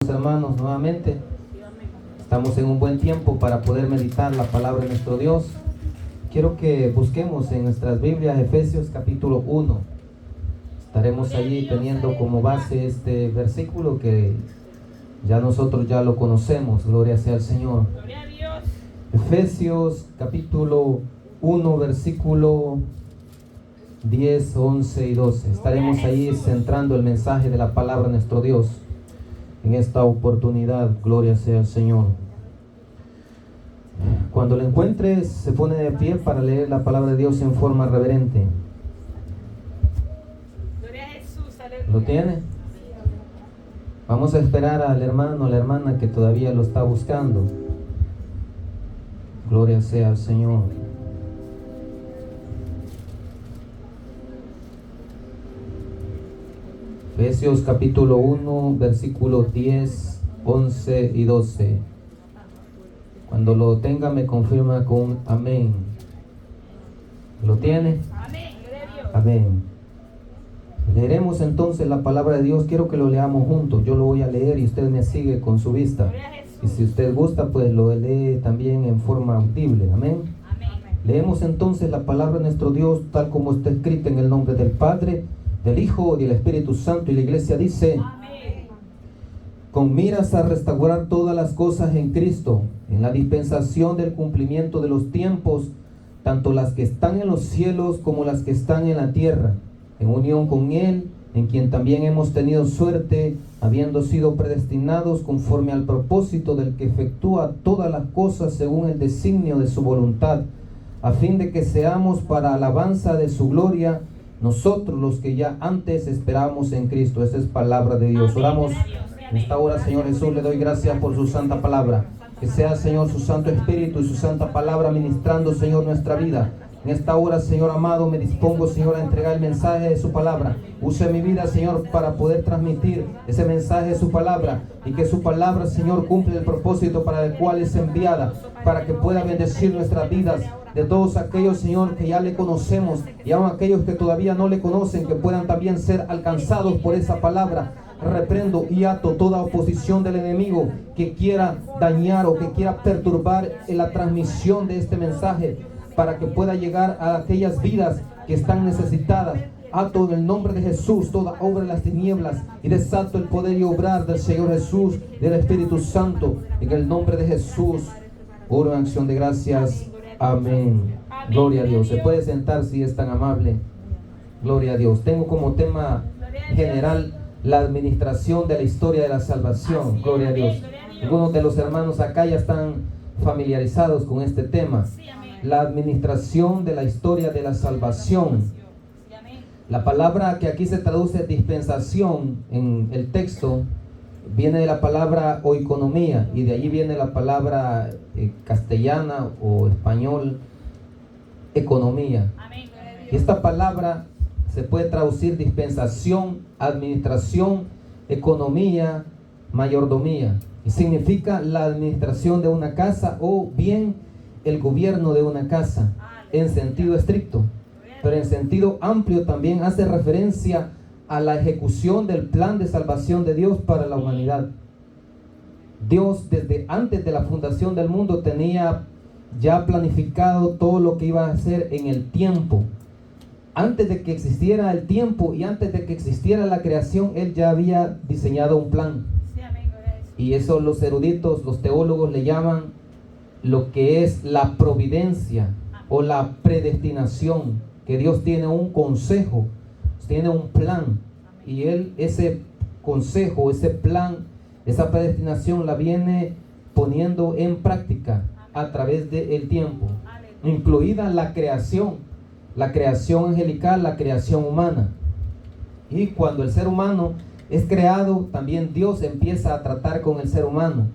Hermanos, nuevamente estamos en un buen tiempo para poder meditar la palabra de nuestro Dios. Quiero que busquemos en nuestras Biblias Efesios capítulo 1. Estaremos allí teniendo como base este versículo que nosotros ya lo conocemos. Gloria sea al Señor. Efesios capítulo 1, versículo 10, 11 y 12. Estaremos ahí centrando el mensaje de la palabra de nuestro Dios en esta oportunidad. Gloria sea al Señor. Cuando lo encuentres, se pone de pie para leer la palabra de Dios en forma reverente. Gloria a Jesús, aleluya. ¿Lo tiene? Vamos a esperar al hermano o la hermana que todavía lo está buscando. Gloria sea al Señor. Efesios capítulo 1, versículos 10, 11 y 12. Cuando lo tenga me confirma con amén. ¿Lo tiene? Amén, gloria a Dios. Amén. Leeremos entonces la palabra de Dios. Quiero que lo leamos juntos. Yo lo voy a leer y usted me sigue con su vista. Gloria a Jesús. Y si usted gusta, pues lo lee también en forma audible. Amén. Amén. Leemos entonces la palabra de nuestro Dios tal como está escrita en el nombre del Padre, del Hijo y del Espíritu Santo. Y la iglesia dice: Amén. con miras a restaurar todas las cosas en Cristo, en la dispensación del cumplimiento de los tiempos, tanto las que están en los cielos como las que están en la tierra, en unión con Él, en quien también hemos tenido suerte, habiendo sido predestinados conforme al propósito del que efectúa todas las cosas según el designio de su voluntad, a fin de que seamos para alabanza de su gloria, nosotros los que ya antes esperábamos en Cristo. Esa es palabra de Dios. Oramos en esta hora. Señor Jesús, le doy gracias por su santa palabra. Que sea, Señor, su Santo Espíritu y su santa palabra ministrando, Señor, nuestra vida. En esta hora, Señor amado, me dispongo, Señor, a entregar el mensaje de su palabra. Use mi vida, Señor, para poder transmitir ese mensaje de su palabra, y que su palabra, Señor, cumple el propósito para el cual es enviada, para que pueda bendecir nuestras vidas, de todos aquellos, Señor, que ya le conocemos, y aún aquellos que todavía no le conocen, que puedan también ser alcanzados por esa palabra. Reprendo y ato toda oposición del enemigo que quiera dañar o que quiera perturbar en la transmisión de este mensaje, para que pueda llegar a aquellas vidas que están necesitadas. Ato en el nombre de Jesús toda obra de las tinieblas y desato el poder y obrar del Señor Jesús, del Espíritu Santo, en el nombre de Jesús. Oro en acción de gracias. Amén. Gloria a Dios. Se puede sentar si es tan amable. Gloria a Dios. Tengo como tema general la administración de la historia de la salvación. Gloria a Dios. Algunos de los hermanos acá ya están familiarizados con este tema. La administración de la historia de la salvación. La palabra que aquí se traduce dispensación en el texto viene de la palabra oikonomía, y de allí viene la palabra castellana o español economía. Y esta palabra se puede traducir dispensación, administración, economía, mayordomía, y significa la administración de una casa o bien el gobierno de una casa en sentido estricto, pero en sentido amplio también hace referencia a la ejecución del plan de salvación de Dios para la humanidad. Dios, desde antes de la fundación del mundo, tenía ya planificado todo lo que iba a hacer en el tiempo. Antes de que existiera el tiempo y antes de que existiera la creación, Él ya había diseñado un plan. Y eso los eruditos, los teólogos le llaman lo que es la providencia o la predestinación, que Dios tiene un consejo, tiene un plan, y Él ese consejo, ese plan, esa predestinación la viene poniendo en práctica a través del tiempo, incluida la creación angelical, la creación humana. Y cuando el ser humano es creado, también Dios empieza a tratar con el ser humano.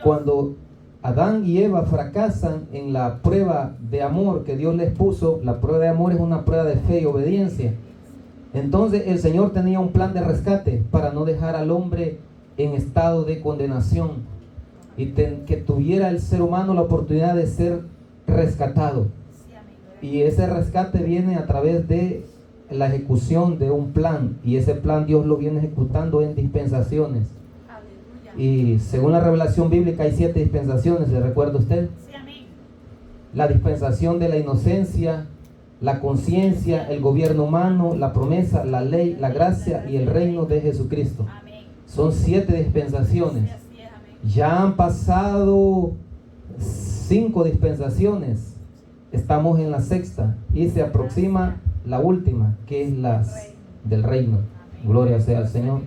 Cuando Adán y Eva fracasan en la prueba de amor que Dios les puso, la prueba de amor es una prueba de fe y obediencia. Entonces el Señor tenía un plan de rescate para no dejar al hombre en estado de condenación, y que tuviera el ser humano la oportunidad de ser rescatado. Y ese rescate viene a través de la ejecución de un plan, y ese plan Dios lo viene ejecutando en dispensaciones. Y según la revelación bíblica hay 7 dispensaciones, ¿le recuerda usted? Sí, amén. La dispensación de la inocencia, la conciencia, el gobierno humano, la promesa, la ley, la gracia y el reino de Jesucristo. Amén. Son 7 dispensaciones. Sí, así es, amén. Ya han pasado 5 dispensaciones. Estamos en la 6ª y se aproxima la última, que es la del reino. Gloria sea al Señor.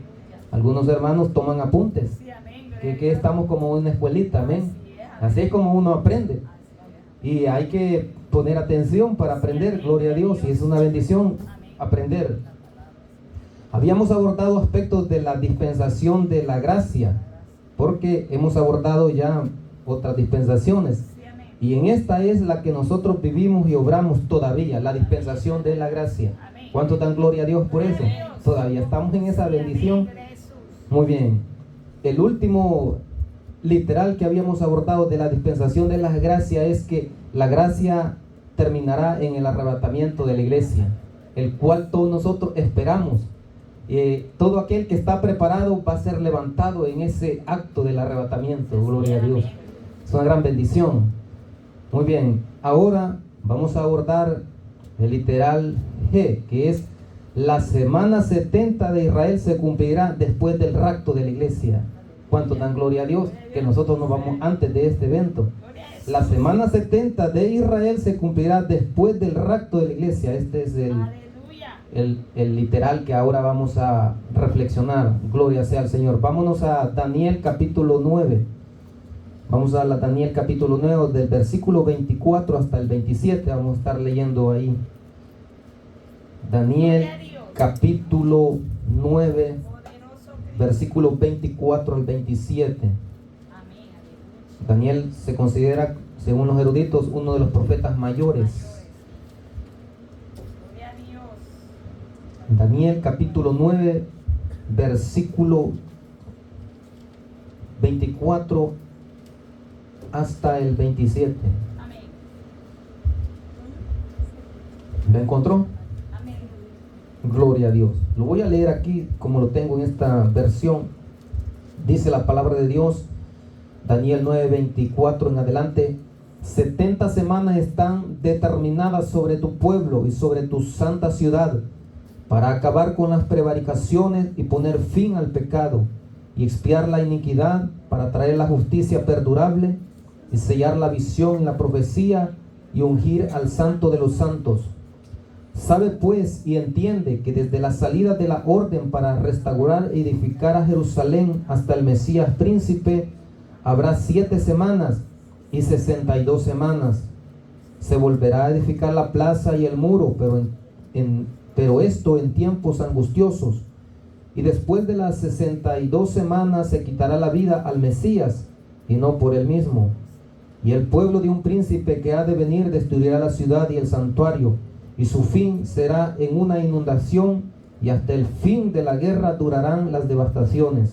Algunos hermanos toman apuntes. Sí, amén. Que estamos como una escuelita, amén. Así es como uno aprende. Y hay que poner atención para aprender, gloria a Dios, y es una bendición aprender. Habíamos abordado aspectos de la dispensación de la gracia, porque hemos abordado ya otras dispensaciones. Y en esta es la que nosotros vivimos y obramos todavía, la dispensación de la gracia. ¿Cuánto dan gloria a Dios por eso? Todavía estamos en esa bendición. Muy bien. El último literal que habíamos abordado de la dispensación de la gracia es que la gracia terminará en el arrebatamiento de la iglesia, el cual todos nosotros esperamos. Todo aquel que está preparado va a ser levantado en ese acto del arrebatamiento. Gloria a Dios. Es una gran bendición. Muy bien, ahora vamos a abordar el literal G, que es la semana 70 de Israel se cumplirá después del rapto de la iglesia. ¿Cuánto dan gloria a Dios? Que nosotros nos vamos antes de este evento. La semana 70 de Israel se cumplirá después del rapto de la iglesia. Este es el literal que ahora vamos a reflexionar. Gloria sea al Señor. Vámonos a Daniel capítulo 9. Vamos a Daniel capítulo 9, del versículo 24 hasta el 27. Vamos a estar leyendo ahí. Daniel capítulo 9, versículo 24 al 27. Daniel se considera, según los eruditos, uno de los profetas mayores. Daniel capítulo 9, versículo 24 hasta el 27. ¿Lo encontró? Gloria a Dios. Lo voy a leer aquí como lo tengo en esta versión. Dice la palabra de Dios, Daniel 9, 24 en adelante: 70 semanas están determinadas sobre tu pueblo y sobre tu santa ciudad, para acabar con las prevaricaciones y poner fin al pecado, y expiar la iniquidad, para traer la justicia perdurable, y sellar la visión y la profecía, y ungir al santo de los santos. Sabe pues y entiende que desde la salida de la orden para restaurar e edificar a Jerusalén hasta el Mesías príncipe, habrá 7 semanas y 62 semanas. Se volverá a edificar la plaza y el muro, pero esto en tiempos angustiosos. Y después de las 62 semanas se quitará la vida al Mesías, y no por él mismo. Y el pueblo de un príncipe que ha de venir destruirá la ciudad y el santuario, y su fin será en una inundación, y hasta el fin de la guerra durarán las devastaciones.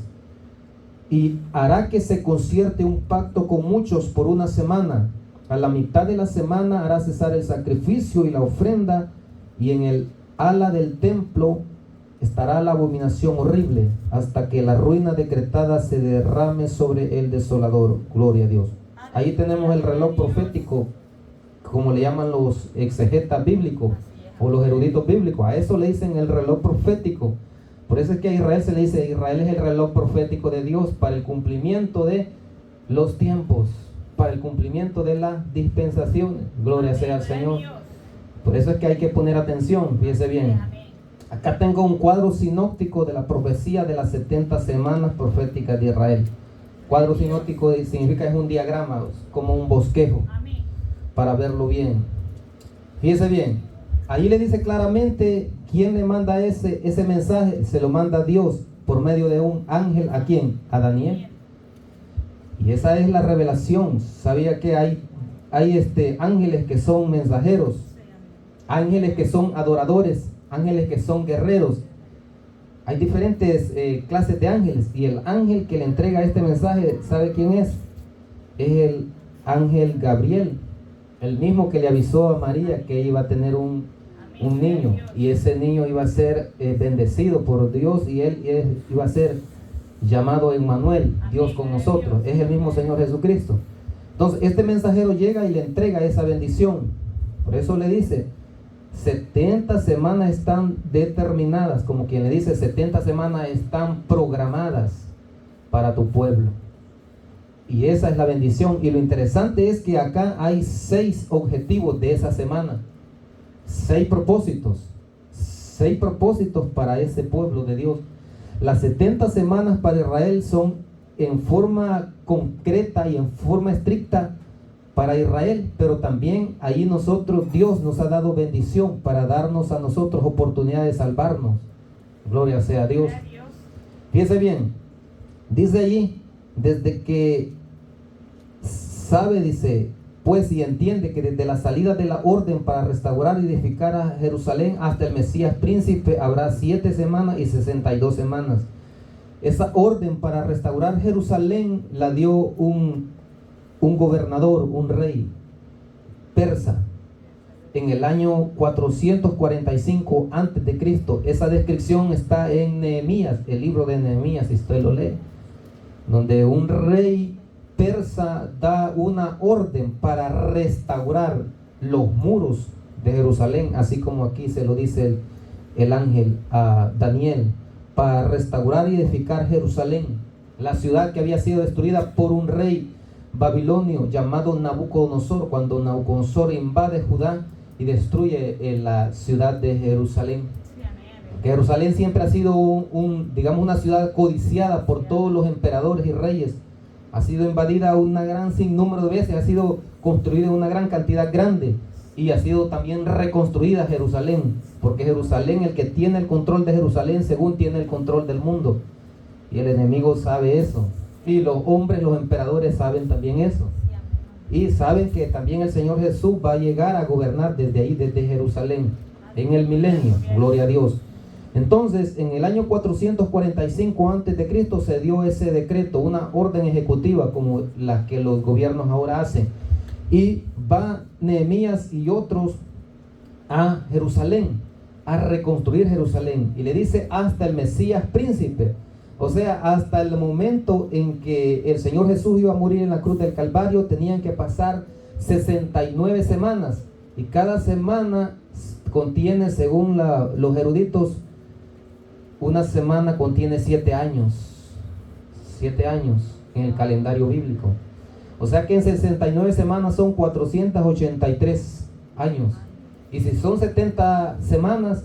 Y hará que se concierte un pacto con muchos por una semana. A la mitad de la semana hará cesar el sacrificio y la ofrenda, y en el ala del templo estará la abominación horrible, hasta que la ruina decretada se derrame sobre el desolador. Gloria a Dios. Ahí tenemos el reloj profético, como le llaman los exegetas bíblicos o los eruditos bíblicos. A eso le dicen el reloj profético. Por eso es que a Israel se le dice: Israel es el reloj profético de Dios para el cumplimiento de los tiempos, para el cumplimiento de las dispensaciones. Gloria sea al Señor. Por eso es que hay que poner atención. Fíjese bien. Acá tengo un cuadro sinóptico de la profecía de las 70 semanas proféticas de Israel. Cuadro sinóptico significa, es un diagrama, como un bosquejo, para verlo bien. Fíjese bien, ahí le dice claramente quién le manda ese mensaje. Se lo manda Dios por medio de un ángel. ¿A quién? A Daniel. Y esa es la revelación. Sabía que hay ángeles que son mensajeros, ángeles que son adoradores, ángeles que son guerreros. Hay diferentes clases de ángeles, y el ángel que le entrega este mensaje, ¿sabe quién es? Es el ángel Gabriel, el mismo que le avisó a María que iba a tener un niño, y ese niño iba a ser bendecido por Dios, y él iba a ser llamado Emmanuel, Dios con nosotros. Es el mismo Señor Jesucristo. Entonces este mensajero llega y le entrega esa bendición. Por eso le dice, 70 semanas están determinadas, como quien le dice, 70 semanas están programadas para tu pueblo. Y esa es la bendición. Y lo interesante es que acá hay 6 objetivos de esa semana. 6 propósitos. 6 propósitos para ese pueblo de Dios. Las 70 semanas para Israel son en forma concreta y en forma estricta para Israel, pero también ahí nosotros, Dios nos ha dado bendición para darnos a nosotros oportunidad de salvarnos. Gloria sea a Dios. Fíjese bien, dice allí, desde que sabe, dice, pues y entiende que desde la salida de la orden para restaurar y edificar a Jerusalén hasta el Mesías príncipe habrá 7 semanas y 62 semanas. Esa orden para restaurar Jerusalén la dio un gobernador, un rey persa, en el año 445 antes de Cristo. Esa descripción está en Nehemías, el libro de Nehemías, si usted lo lee, donde un rey persa da una orden para restaurar los muros de Jerusalén, así como aquí se lo dice el ángel a Daniel, para restaurar y edificar Jerusalén, la ciudad que había sido destruida por un rey babilonio llamado Nabucodonosor, cuando Nabucodonosor invade Judá y destruye la ciudad de Jerusalén. Jerusalén siempre ha sido digamos, una ciudad codiciada por todos los emperadores y reyes. Ha sido invadida una gran sinnúmero de veces, ha sido construida una gran cantidad grande y ha sido también reconstruida Jerusalén, porque Jerusalén, el que tiene el control de Jerusalén, según tiene el control del mundo, y el enemigo sabe eso, y los hombres, los emperadores saben también eso, y saben que también el Señor Jesús va a llegar a gobernar desde ahí, desde Jerusalén, en el milenio. Gloria a Dios. Entonces, en el año 445 antes de Cristo se dio ese decreto, una orden ejecutiva como la que los gobiernos ahora hacen. Y va Nehemías y otros a Jerusalén, a reconstruir Jerusalén. Y le dice hasta el Mesías príncipe. O sea, hasta el momento en que el Señor Jesús iba a morir en la cruz del Calvario, tenían que pasar 69 semanas. Y cada semana contiene, según los eruditos, una semana contiene 7 años. 7 años en el calendario bíblico. O sea que en 69 semanas son 483 años. Y si son 70 semanas,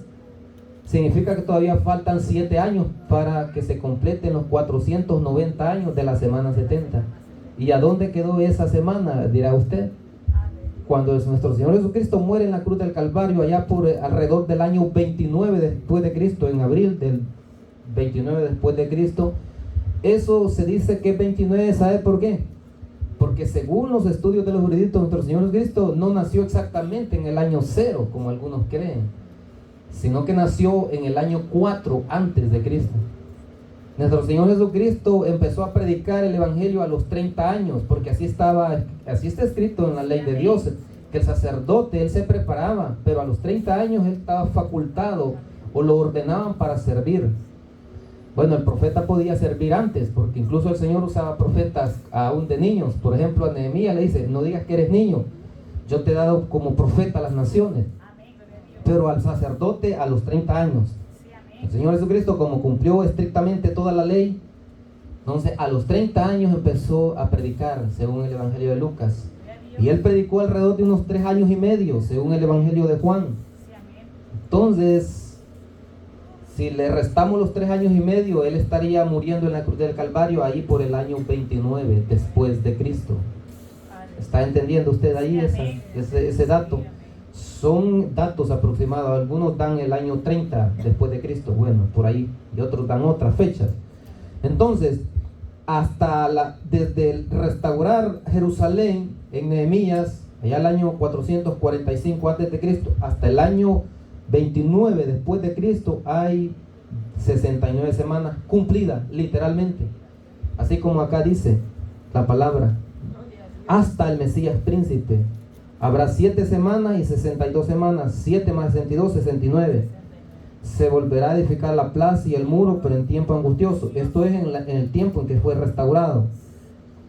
significa que todavía faltan 7 años para que se completen los 490 años de la semana 70. ¿Y a dónde quedó esa semana? Dirá usted. Cuando nuestro Señor Jesucristo muere en la cruz del Calvario, allá por alrededor del año 29 después de Cristo, en abril del 29 después de Cristo, eso se dice que es 29, ¿sabe por qué? Porque según los estudios de los eruditos, nuestro Señor Jesucristo no nació exactamente en el año 0, como algunos creen, sino que nació en el año 4 antes de Cristo. Nuestro Señor Jesucristo empezó a predicar el Evangelio a los 30 años, porque así está escrito en la ley de Dios, que el sacerdote, él se preparaba, pero a los 30 años él estaba facultado, o lo ordenaban para servir. Bueno, el profeta podía servir antes, porque incluso el Señor usaba profetas aún de niños. Por ejemplo, a Nehemías le dice, no digas que eres niño, yo te he dado como profeta a las naciones. Pero al sacerdote a los 30 años. El Señor Jesucristo, como cumplió estrictamente toda la ley, entonces a los 30 años empezó a predicar, según el Evangelio de Lucas. Y él predicó alrededor de unos 3 años y medio, según el Evangelio de Juan. Entonces, si le restamos los 3 años y medio, él estaría muriendo en la cruz del Calvario ahí por el año 29 después de Cristo. ¿Está entendiendo usted ahí ese dato? Son datos aproximados, algunos dan el año 30 después de Cristo, bueno, por ahí, y otros dan otras fechas. Entonces, desde el restaurar Jerusalén en Nehemías, allá el año 445 antes de Cristo, hasta el año 29 después de Cristo, hay 69 semanas cumplidas, literalmente. Así como acá dice la palabra, hasta el Mesías príncipe. Habrá 7 semanas y 62 semanas, 7 más 62, 69. se volverá a edificar la plaza y el muro, pero en tiempo angustioso. Esto es en el tiempo en que fue restaurado.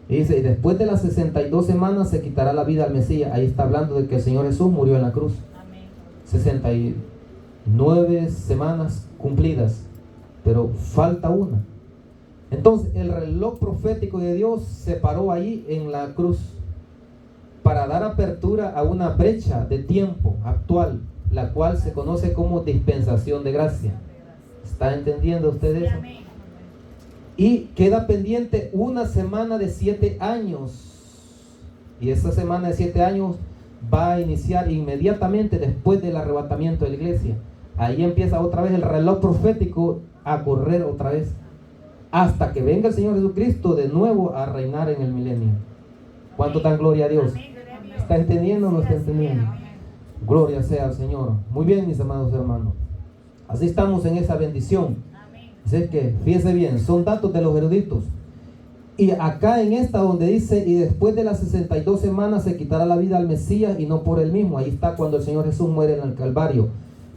Y dice, y después de las 62 semanas se quitará la vida al Mesías. Ahí está hablando de que el Señor Jesús murió en la cruz. 69 semanas cumplidas, pero falta una. Entonces el reloj profético de Dios se paró ahí en la cruz para dar apertura a una brecha de tiempo actual, la cual se conoce como dispensación de gracia. ¿Está entendiendo usted eso? Y queda pendiente una semana de 7 años. Y esa semana de 7 años va a iniciar inmediatamente después del arrebatamiento de la iglesia. Ahí empieza otra vez el reloj profético a correr otra vez, hasta que venga el Señor Jesucristo de nuevo a reinar en el milenio. ¿Cuánto dan gloria a Dios? ¿Está entendiendo o no está entendiendo? Gloria sea al Señor. Muy bien, mis amados hermanos. Así estamos en esa bendición. Así es que, fíjense bien, son datos de los eruditos. Y acá en esta donde dice, y después de las 62 semanas se quitará la vida al Mesías y no por él mismo. Ahí está cuando el Señor Jesús muere en el Calvario.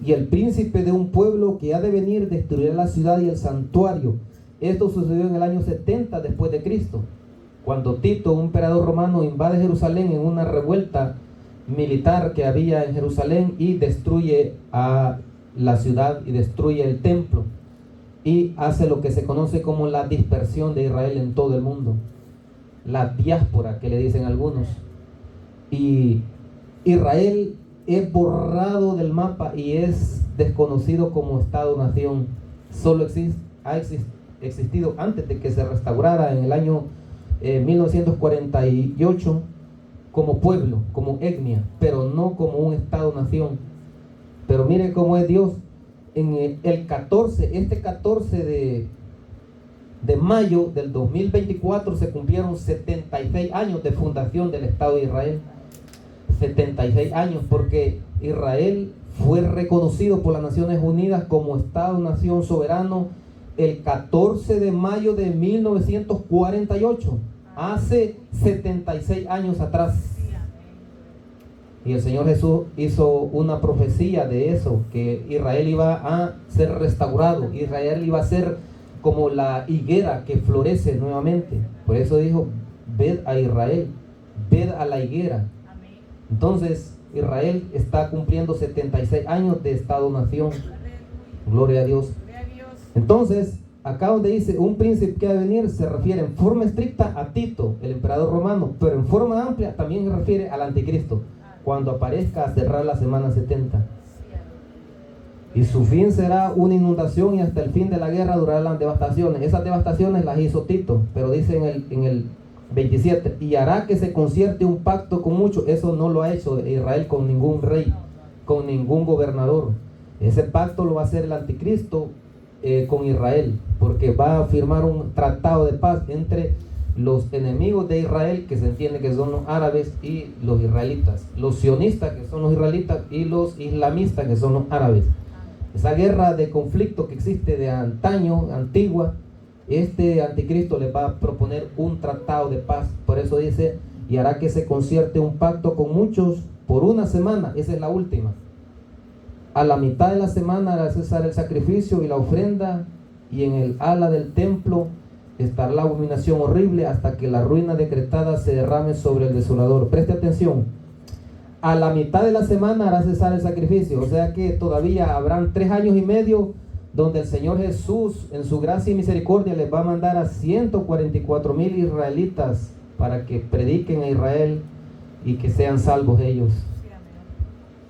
Y el príncipe de un pueblo que ha de venir destruirá la ciudad y el santuario. Esto sucedió en el año 70 después de Cristo, cuando Tito, un emperador romano, invade Jerusalén en una revuelta militar que había en Jerusalén y destruye a la ciudad y destruye el templo y hace lo que se conoce como la dispersión de Israel en todo el mundo, la diáspora que le dicen algunos. Y Israel es borrado del mapa y es desconocido como Estado-nación. Solo ha existido antes de que se restaurara en el año 1948 como pueblo, como etnia, pero no como un Estado-nación. Pero mire cómo es Dios. En el 14 de mayo del 2024 se cumplieron 76 años de fundación del Estado de Israel. 76 años, porque Israel fue reconocido por las Naciones Unidas como Estado-nación soberano el 14 de mayo de 1948, hace 76 años atrás. Y el Señor Jesús hizo una profecía de eso, que Israel iba a ser restaurado, Israel iba a ser como la higuera que florece nuevamente. Por eso dijo, ved a Israel, ved a la higuera. Entonces Israel está cumpliendo 76 años de Estado-nación. Gloria a Dios. Entonces, acá donde dice un príncipe que ha de venir, se refiere en forma estricta a Tito, el emperador romano, pero en forma amplia también se refiere al anticristo, cuando aparezca a cerrar la semana 70. Y su fin será una inundación, y hasta el fin de la guerra durarán las devastaciones. Esas devastaciones las hizo Tito, pero dice en el 27, y hará que se concierte un pacto con muchos. Eso no lo ha hecho Israel con ningún rey, con ningún gobernador. Ese pacto lo va a hacer el anticristo con Israel, porque va a firmar un tratado de paz entre los enemigos de Israel, que se entiende que son los árabes, y los israelitas, los sionistas, que son los israelitas, y los islamistas, que son los árabes. Esa guerra de conflicto que existe de antaño, antigua, este anticristo les va a proponer un tratado de paz. Por eso dice, y hará que se concierte un pacto con muchos por una semana. Esa es la última. A la mitad de la semana hará cesar el sacrificio y la ofrenda, y en el ala del templo estará la abominación horrible, hasta que la ruina decretada se derrame sobre el desolador. Preste atención. A la mitad de la semana hará cesar el sacrificio. O sea que todavía habrán 3 años y medio donde el Señor Jesús, en su gracia y misericordia, les va a mandar a 144,000 israelitas para que prediquen a Israel y que sean salvos ellos.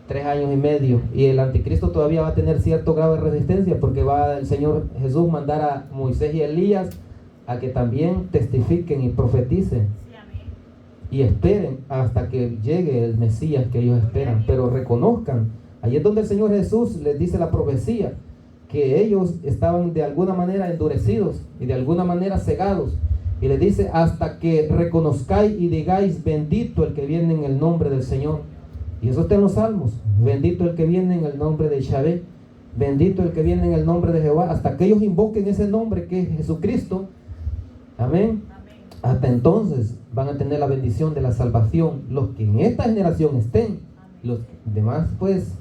3 años y medio. Y el anticristo todavía va a tener cierto grado de resistencia, porque va el Señor Jesús mandar a Moisés y a Elías a que también testifiquen y profeticen y esperen hasta que llegue el Mesías que ellos esperan, pero reconozcan. Ahí es donde el Señor Jesús les dice la profecía, que ellos estaban de alguna manera endurecidos y de alguna manera cegados, y les dice, hasta que reconozcáis y digáis, bendito el que viene en el nombre del Señor. Y eso está en los Salmos, bendito el que viene en el nombre de Yahvé, bendito el que viene en el nombre de Jehová, hasta que ellos invoquen ese nombre que es Jesucristo. Amén. Hasta entonces van a tener la bendición de la salvación los que en esta generación estén. Los demás pues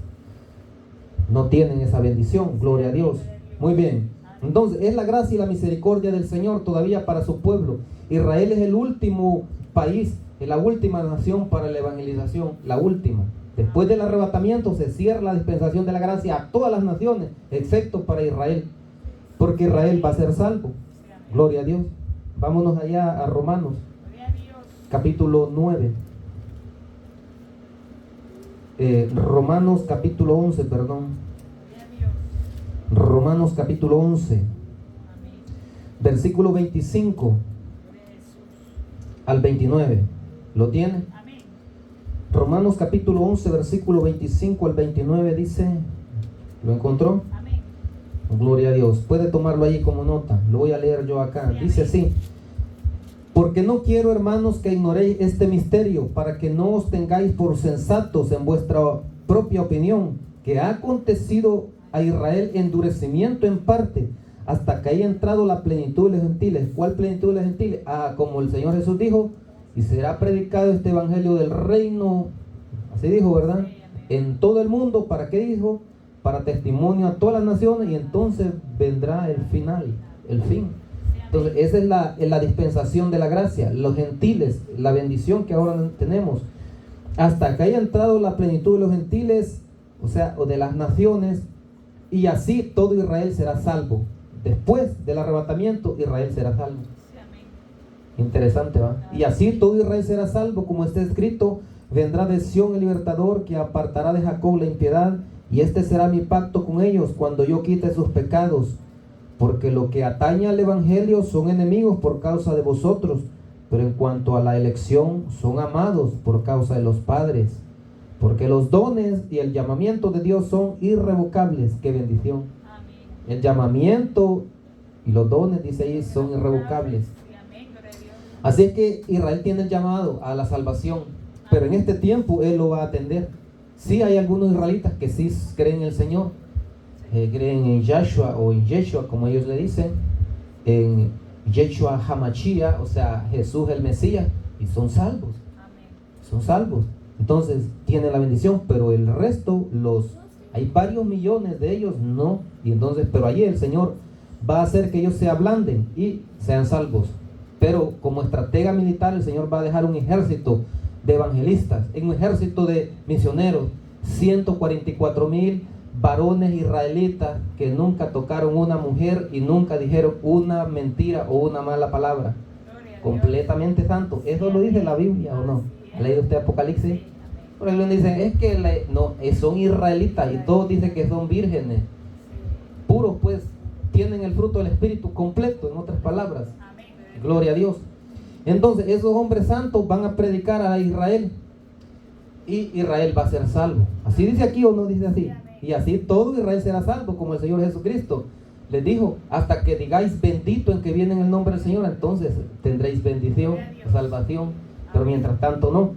no tienen esa bendición. Gloria a Dios. Muy bien. Entonces, es la gracia y la misericordia del Señor todavía para su pueblo. Israel es el último país, es la última nación para la evangelización, la última. Después del arrebatamiento se cierra la dispensación de la gracia a todas las naciones, excepto para Israel, porque Israel va a ser salvo. Gloria a Dios. Vámonos allá a Romanos, capítulo 9. Romanos capítulo 11, perdón. Romanos capítulo 11, versículo 25 al 29. ¿Lo tiene? Romanos capítulo 11, versículo 25 al 29 dice, ¿lo encontró? Amén. Gloria a Dios. Puede tomarlo ahí como nota. Lo voy a leer yo acá. Dice así: porque no quiero, hermanos, que ignoréis este misterio, para que no os tengáis por sensatos en vuestra propia opinión, que ha acontecido a Israel endurecimiento en parte, hasta que haya entrado la plenitud de los gentiles. ¿Cuál plenitud de los gentiles? Como el Señor Jesús dijo, y será predicado este evangelio del reino, así dijo, ¿verdad? En todo el mundo. ¿Para qué dijo? Para testimonio a todas las naciones, y entonces vendrá el final, el fin. Entonces esa es la dispensación de la gracia, los gentiles, la bendición que ahora tenemos, hasta que haya entrado la plenitud de los gentiles, o de las naciones, y así todo Israel será salvo. Después del arrebatamiento, Israel será salvo. Interesante, ¿va? Y así todo Israel será salvo, como está escrito: vendrá de Sión el libertador, que apartará de Jacob la impiedad, y este será mi pacto con ellos cuando yo quite sus pecados. Porque lo que atañe al evangelio son enemigos por causa de vosotros, pero en cuanto a la elección son amados por causa de los padres. Porque los dones y el llamamiento de Dios son irrevocables. ¡Qué bendición! Amén. El llamamiento y los dones, dice ahí, son irrevocables. Así es que Israel tiene el llamado a la salvación, pero en este tiempo Él lo va a atender. Sí hay algunos israelitas que sí creen en el Señor, creen en Yahshua o en Yeshua, como ellos le dicen, en Yeshua Hamashia, o sea, Jesús el Mesías, y son salvos. Son salvos. Entonces tienen la bendición, pero el resto, hay varios millones de ellos, no. Y entonces, pero allí el Señor va a hacer que ellos se ablanden y sean salvos. Pero como estratega militar, el Señor va a dejar un ejército de evangelistas, un ejército de misioneros, 144,000 varones israelitas que nunca tocaron una mujer y nunca dijeron una mentira o una mala palabra. Completamente santo. ¿Eso lo dice la Biblia o no? ¿Ha leído usted Apocalipsis? Por ejemplo, dicen, es que son israelitas y todos dicen que son vírgenes. Puros, pues, tienen el fruto del Espíritu completo, en otras palabras. Gloria a Dios. Entonces, esos hombres santos van a predicar a Israel y Israel va a ser salvo. ¿Así dice aquí o no dice así? Y así todo Israel será salvo, como el Señor Jesucristo les dijo: hasta que digáis bendito en que viene en el nombre del Señor, entonces tendréis bendición, salvación. Pero mientras tanto no.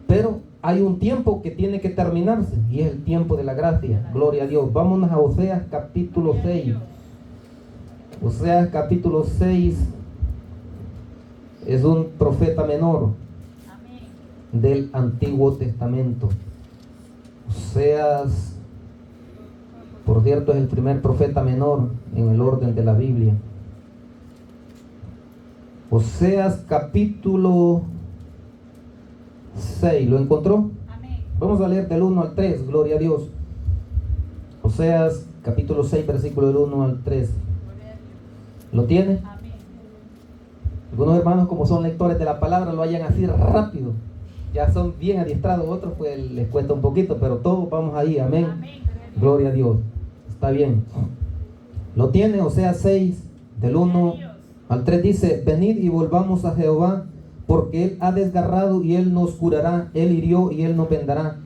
Pero hay un tiempo que tiene que terminarse, y es el tiempo de la gracia. Gloria a Dios. Vámonos a Oseas capítulo 6. Oseas capítulo 6 es un profeta menor del Antiguo Testamento. Oseas, por cierto, es el primer profeta menor en el orden de la Biblia. Oseas capítulo 6, ¿lo encontró? Amén. Vamos a leer del 1 al 3, gloria a Dios. Oseas capítulo 6, versículo del 1 al 3. ¿Lo tiene? Amén. Algunos hermanos, como son lectores de la palabra, lo hayan así rápido. Ya son bien adiestrados, otros pues les cuesta un poquito, pero todos vamos ahí, amén. Amén. Gloria a Dios. Está bien. Lo tiene. Oseas 6, del 1 al 3 dice: venid y volvamos a Jehová, porque Él ha desgarrado y Él nos curará, Él hirió y Él nos vendará.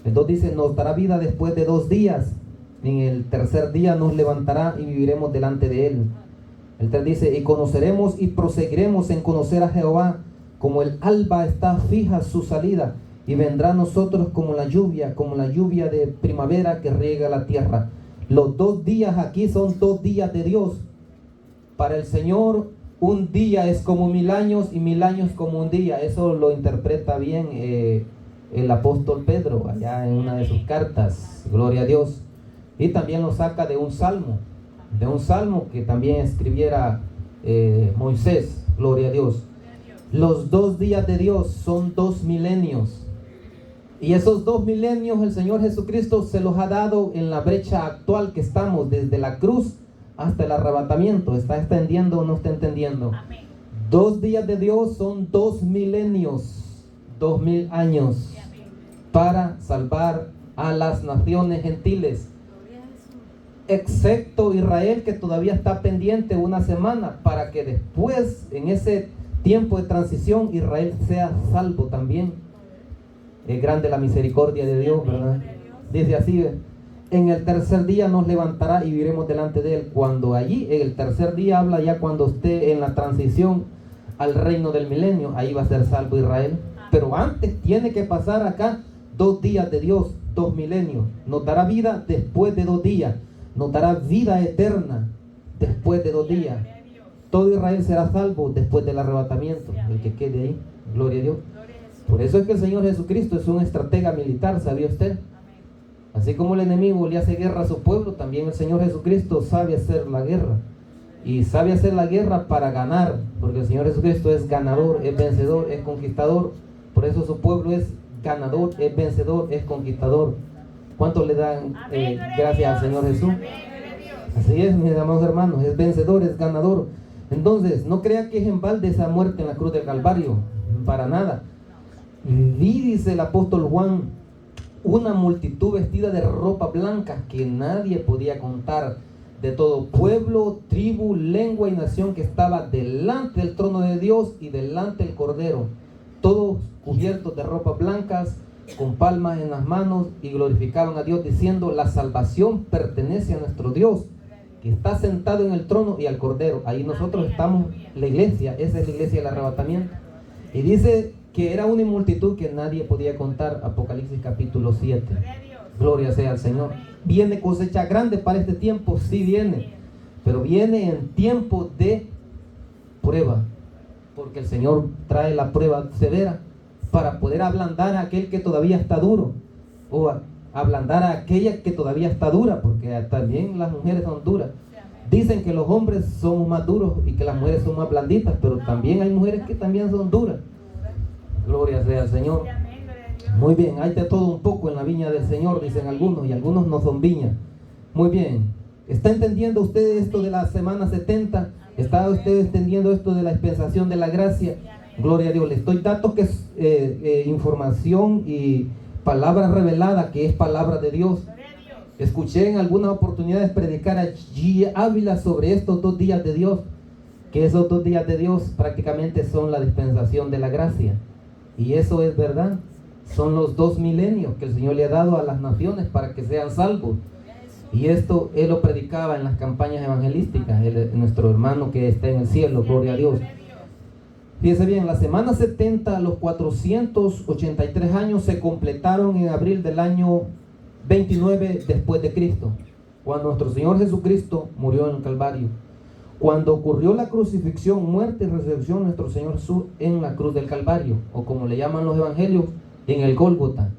Entonces dice: nos dará vida después de 2 días, en el tercer día nos levantará y viviremos delante de Él. El 3 dice: y conoceremos y proseguiremos en conocer a Jehová, como el alba está fija su salida, y vendrá a nosotros como la lluvia de primavera que riega la tierra. Los 2 días aquí son 2 días de Dios. Para el Señor, un día es como 1000 años y 1000 años como un día. Eso lo interpreta bien el apóstol Pedro allá en una de sus cartas. Gloria a Dios. Y también lo saca de un salmo que también escribiera Moisés, gloria a Dios. Los 2 días de Dios son 2 milenios. Y esos 2 milenios el Señor Jesucristo se los ha dado en la brecha actual que estamos, desde la cruz hasta el arrebatamiento. ¿Está entendiendo o no está entendiendo? Amén. 2 días de Dios son 2 milenios, 2000 años, para salvar a las naciones gentiles, excepto Israel, que todavía está pendiente una semana, para que después, en ese tiempo de transición, Israel sea salvo también. Es grande la misericordia de Dios, ¿verdad? Dice así: en el tercer día nos levantará y viviremos delante de Él. Cuando allí, en el tercer día, habla ya cuando esté en la transición al reino del milenio, ahí va a ser salvo Israel. Pero antes tiene que pasar acá 2 días de Dios, 2 milenios. Nos dará vida después de 2 días. Nos dará vida eterna después de 2 días. Todo Israel será salvo después del arrebatamiento. El que quede ahí, gloria a Dios. Por eso es que el Señor Jesucristo es un estratega militar, ¿sabía usted? Así como el enemigo le hace guerra a su pueblo, también el Señor Jesucristo sabe hacer la guerra. Y sabe hacer la guerra para ganar, porque el Señor Jesucristo es ganador, es vencedor, es conquistador. Por eso su pueblo es ganador, es vencedor, es conquistador. ¿Cuántos le dan gracias al Señor Jesús? Así es, mis amados hermanos, es vencedor, es ganador. Entonces, no crea que es en balde esa muerte en la cruz del Calvario, para nada. Vi, dice el apóstol Juan, una multitud vestida de ropa blanca que nadie podía contar, de todo pueblo, tribu, lengua y nación, que estaba delante del trono de Dios y delante del Cordero, todos cubiertos de ropas blancas, con palmas en las manos, y glorificaban a Dios diciendo: la salvación pertenece a nuestro Dios, que está sentado en el trono, y al Cordero. Ahí nosotros estamos, la iglesia, esa es la iglesia del arrebatamiento. Y dice que era una multitud que nadie podía contar, Apocalipsis capítulo 7. Gloria sea al Señor. ¿Viene cosecha grande para este tiempo? Sí viene, pero viene en tiempo de prueba, porque el Señor trae la prueba severa para poder ablandar a aquel que todavía está duro, o ablandar a aquella que todavía está dura, porque también las mujeres son duras. Dicen que los hombres somos más duros y que las mujeres son más blanditas, pero también hay mujeres que también son duras. Gloria sea al Señor. Muy bien, hay de todo un poco en la viña del Señor, dicen algunos, y algunos no son viña. Muy bien, ¿está entendiendo usted esto de la semana 70? ¿Está usted entendiendo esto de la dispensación de la gracia? Gloria a Dios. Les doy datos que es información y palabra revelada, que es palabra de Dios. Escuché en algunas oportunidades predicar a G. Ávila sobre estos 2 días de Dios, que esos 2 días de Dios prácticamente son la dispensación de la gracia. Y eso es verdad. Son los 2 milenios que el Señor le ha dado a las naciones para que sean salvos. Y esto Él lo predicaba en las campañas evangelísticas, nuestro hermano que está en el cielo, gloria a Dios. Fíjese bien, la semana 70, los 483 años se completaron en abril del año 29 después de Cristo, cuando nuestro Señor Jesucristo murió en el Calvario. Cuando ocurrió la crucifixión, muerte y resurrección de nuestro Señor Jesús en la cruz del Calvario, o como le llaman los evangelios, en el Gólgota.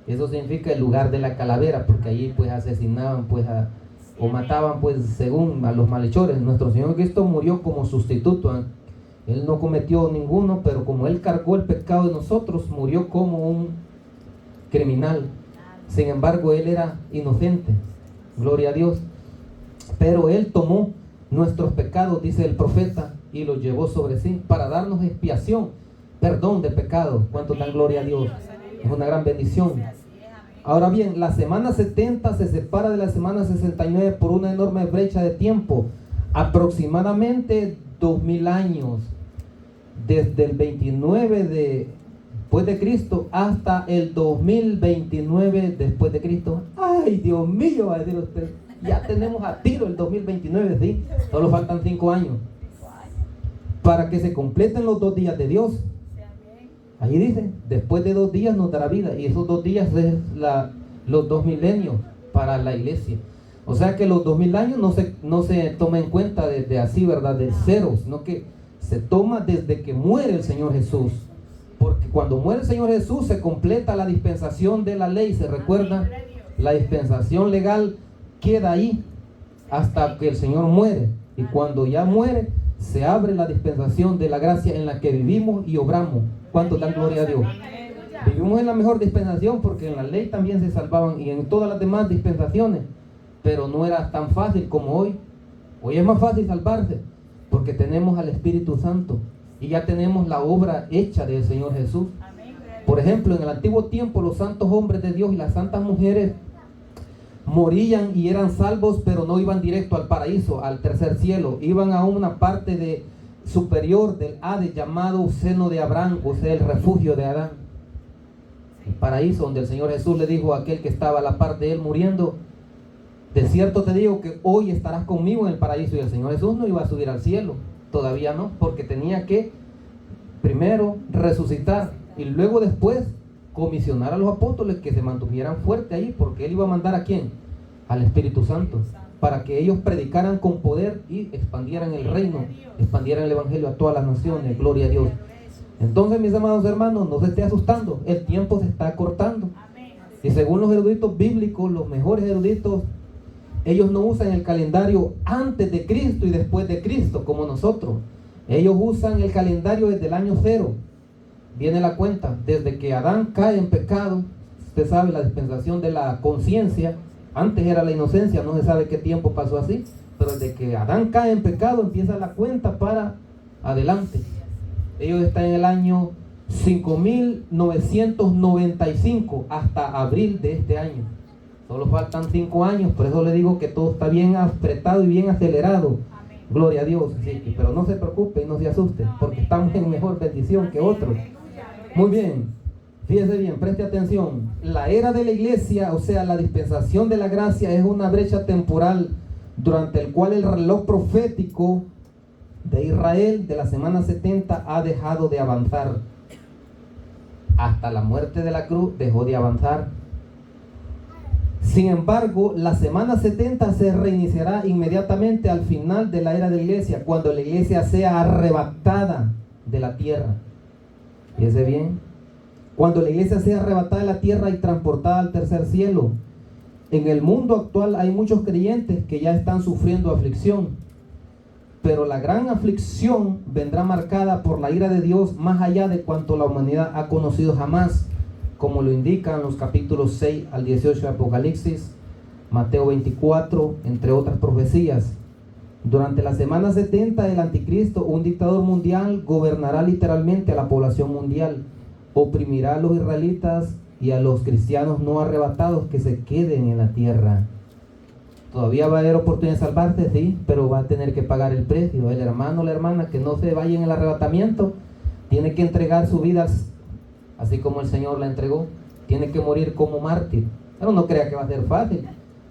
Eso significa el lugar de la calavera, porque allí pues asesinaban pues o mataban pues según a los malhechores. Nuestro Señor Cristo murió como sustituto. Él no cometió ninguno, pero como Él cargó el pecado de nosotros, murió como un criminal. Sin embargo, Él era inocente, gloria a Dios. Pero Él tomó nuestros pecados, dice el profeta, y los llevó sobre sí para darnos expiación, perdón de pecado. ¿Cuánto dan gloria a Dios? Es una gran bendición. Ahora bien, la semana 70 se separa de la semana 69 por una enorme brecha de tiempo, aproximadamente 2000 años, desde el 29 después de Cristo hasta el 2029 después de Cristo. ¡Ay, Dios mío! Va a decir usted, ya tenemos a tiro el 2029, ¿sí? Solo faltan 5 años para que se completen los 2 días de Dios. Ahí dice, después de 2 días nos dará vida, y esos 2 días es los 2 milenios para la iglesia. O sea que los 2000 años no se toma en cuenta desde así, ¿verdad? De cero, sino que se toma desde que muere el Señor Jesús. Porque cuando muere el Señor Jesús se completa la dispensación de la ley. ¿Se recuerda? La dispensación legal queda ahí hasta que el Señor muere. Y cuando ya muere, se abre la dispensación de la gracia en la que vivimos y obramos. ¿Cuánto dan gloria a Dios? Vivimos en la mejor dispensación porque en la ley también se salvaban y en todas las demás dispensaciones, pero no era tan fácil como hoy. Hoy es más fácil salvarse porque tenemos al Espíritu Santo y ya tenemos la obra hecha del Señor Jesús. Por ejemplo, en el antiguo tiempo los santos hombres de Dios y las santas mujeres morían y eran salvos, pero no iban directo al paraíso, al tercer cielo. Iban a una parte superior del Hades llamado seno de Abraham, o sea, el refugio de Adán. El paraíso donde el Señor Jesús le dijo a aquel que estaba a la par de él muriendo: de cierto te digo que hoy estarás conmigo en el paraíso. Y el Señor Jesús no iba a subir al cielo, todavía no, porque tenía que primero resucitar y luego después comisionar a los apóstoles que se mantuvieran fuertes ahí, porque él iba a mandar ¿a quién? Al Espíritu Santo, para que ellos predicaran con poder y expandieran el reino, expandieran el evangelio a todas las naciones. Gloria a Dios. Entonces, mis amados hermanos, no se esté asustando, el tiempo se está acortando. Y según los eruditos bíblicos, los mejores eruditos, ellos no usan el calendario antes de Cristo y después de Cristo como nosotros. Ellos usan el calendario desde el año 0. Viene la cuenta, desde que Adán cae en pecado. Usted sabe, la dispensación de la conciencia, antes era la inocencia, no se sabe qué tiempo pasó así, pero desde que Adán cae en pecado empieza la cuenta para adelante. Ellos están en el año 5995 hasta abril de este año. Solo faltan 5 años, por eso le digo que todo está bien apretado y bien acelerado. Gloria a Dios. Sí, pero no se preocupe y no se asuste, porque estamos en mejor bendición que otros. Muy bien, fíjese bien, preste atención. La era de la iglesia, o sea, la dispensación de la gracia, es una brecha temporal durante el cual el reloj profético de Israel de la semana 70 ha dejado de avanzar. Hasta la muerte de la cruz dejó de avanzar. Sin embargo, la semana 70 se reiniciará inmediatamente al final de la era de la iglesia, cuando la iglesia sea arrebatada de la tierra. Fíjese bien, cuando la iglesia sea arrebatada de la tierra y transportada al tercer cielo. En el mundo actual hay muchos creyentes que ya están sufriendo aflicción, pero la gran aflicción vendrá marcada por la ira de Dios más allá de cuanto la humanidad ha conocido jamás, como lo indican los capítulos 6 al 18 de Apocalipsis, Mateo 24, entre otras profecías. Durante la semana 70 del anticristo, un dictador mundial gobernará literalmente a la población mundial, oprimirá a los israelitas y a los cristianos no arrebatados que se queden en la tierra. Todavía va a haber oportunidad de salvarse, sí, pero va a tener que pagar el precio. El hermano o la hermana que no se vaya en el arrebatamiento tiene que entregar su vida así como el Señor la entregó. Tiene que morir como mártir. Pero no crea que va a ser fácil.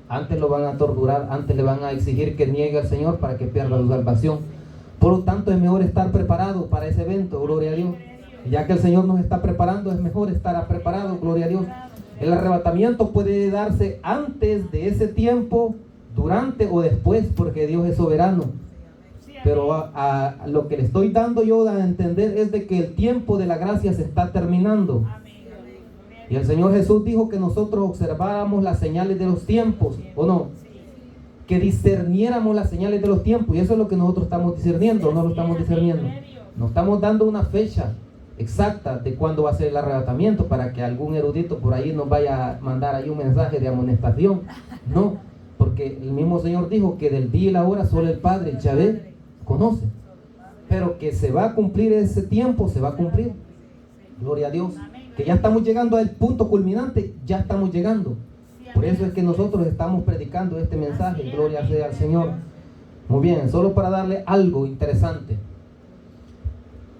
Antes lo van a torturar, antes le van a exigir que niegue al Señor para que pierda su salvación. Por lo tanto, es mejor estar preparado para ese evento, gloria a Dios. Y ya que el Señor nos está preparando, es mejor estar preparado, gloria a Dios. El arrebatamiento puede darse antes de ese tiempo, durante o después, porque Dios es soberano. Pero a lo que le estoy dando yo a entender es de que el tiempo de la gracia se está terminando. Y el Señor Jesús dijo que nosotros observáramos las señales de los tiempos, ¿o no? Que discerniéramos las señales de los tiempos. Y eso es lo que nosotros estamos discerniendo, no lo estamos discerniendo. Nos estamos dando una fecha exacta de cuándo va a ser el arrebatamiento, para que algún erudito por ahí nos vaya a mandar ahí un mensaje de amonestación. No, porque el mismo Señor dijo que del día y la hora solo el Padre Yahvé conoce. Pero que se va a cumplir ese tiempo, se va a cumplir. Gloria a Dios. Que ya estamos llegando al punto culminante, ya estamos llegando. Por eso es que nosotros estamos predicando este mensaje. Gloria sea al Señor. Muy bien, solo para darle algo interesante.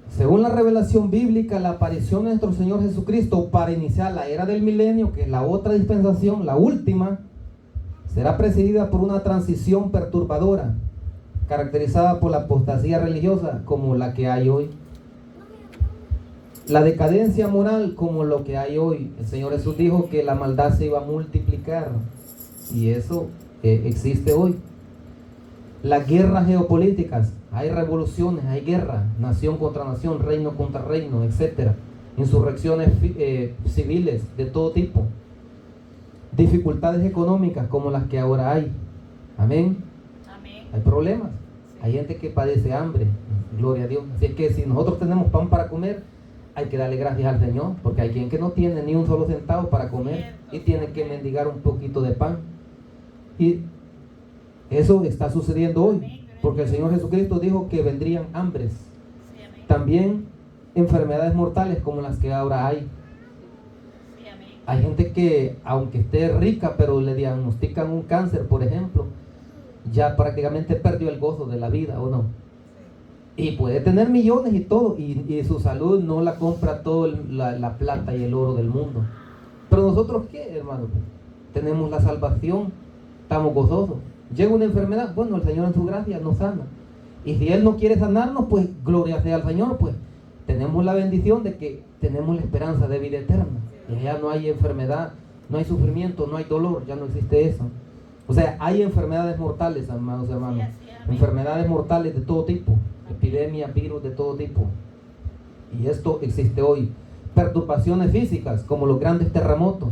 Según la revelación bíblica, la aparición de nuestro Señor Jesucristo para iniciar la era del milenio, que es la otra dispensación, la última, será precedida por una transición perturbadora, caracterizada por la apostasía religiosa como la que hay hoy. La decadencia moral como lo que hay hoy. El Señor Jesús dijo que la maldad se iba a multiplicar, y eso existe hoy. Las guerras geopolíticas, hay revoluciones, hay guerra, nación contra nación, reino contra reino, etc. Insurrecciones civiles de todo tipo. dificultades económicas como las que ahora hay. Amén. Amén. Hay problemas. Hay gente que padece hambre. Gloria a Dios. Así es que si nosotros tenemos pan para comer, hay que darle gracias al Señor, porque hay quien que no tiene ni un solo centavo para comer y tiene que mendigar un poquito de pan. Y eso está sucediendo hoy, porque el Señor Jesucristo dijo que vendrían hambres. También enfermedades mortales como las que ahora hay. Hay gente que, aunque esté rica, pero le diagnostican un cáncer, por ejemplo, ya prácticamente perdió el gozo de la vida, ¿o no? Y puede tener millones y todo, y su salud no la compra todo la plata y el oro del mundo. Pero nosotros, ¿qué, hermano? Tenemos la salvación, estamos gozosos. Llega una enfermedad, bueno, el Señor en su gracia nos sana. Y si Él no quiere sanarnos, pues gloria sea al Señor, pues tenemos la bendición de que tenemos la esperanza de vida eterna. Y allá no hay enfermedad, no hay sufrimiento, no hay dolor, ya no existe eso. O sea, hay enfermedades mortales, amados hermanos. Enfermedades mortales de todo tipo, epidemias, virus de todo tipo. Y esto existe hoy. Perturbaciones físicas como los grandes terremotos,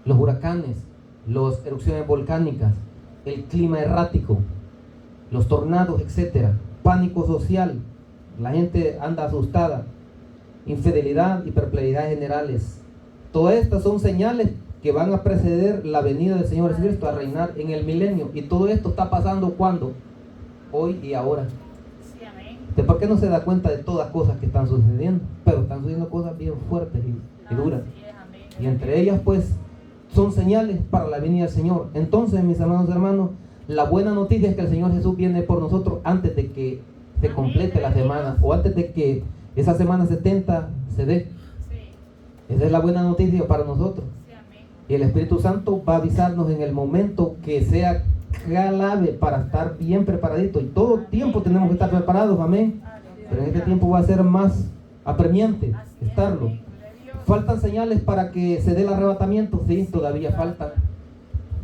los huracanes, las erupciones volcánicas, el clima errático, los tornados, etcétera. Pánico social, la gente anda asustada, infidelidad y perplejidades generales. Todas estas son señales que van a preceder la venida del Señor Jesucristo a reinar en el milenio. Y todo esto está pasando ¿cuándo? Hoy y ahora. Sí, amén. ¿De por qué no se da cuenta de todas cosas que están sucediendo? Pero están sucediendo cosas bien fuertes y duras. Así es, amén. Y entre ellas pues son señales para la venida del Señor. Entonces, mis amados hermanos, la buena noticia es que el Señor Jesús viene por nosotros antes de que se complete la semana, o antes de que esa semana 70 se dé. Sí, Esa es la buena noticia para nosotros. sí, amén. Y el Espíritu Santo va a avisarnos en el momento que sea clave para estar bien preparaditos. Y todo tiempo tenemos que estar preparados, amén. Pero en este tiempo va a ser más apremiante Así es, estarlo. amén. Gloria a Dios. ¿Faltan señales para que se dé el arrebatamiento? Sí, todavía faltan.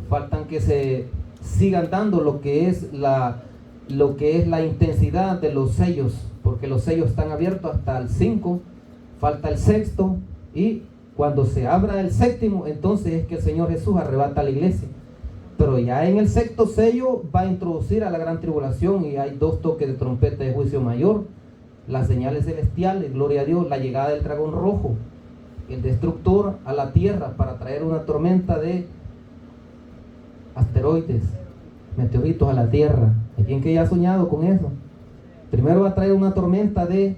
Faltan que se sigan dando lo que es la intensidad de los sellos, porque los sellos están abiertos hasta el 5, falta el sexto, y cuando se abra el séptimo, entonces es que el Señor Jesús arrebata a la iglesia. Pero ya en el sexto sello va a introducir a la gran tribulación, y hay 2 toques de trompeta de juicio mayor, las señales celestiales, gloria a Dios, la llegada del dragón rojo, el destructor a la tierra para traer una tormenta de asteroides, meteoritos a la tierra. ¿Hay quien que ya ha soñado con eso? Primero va a traer una tormenta de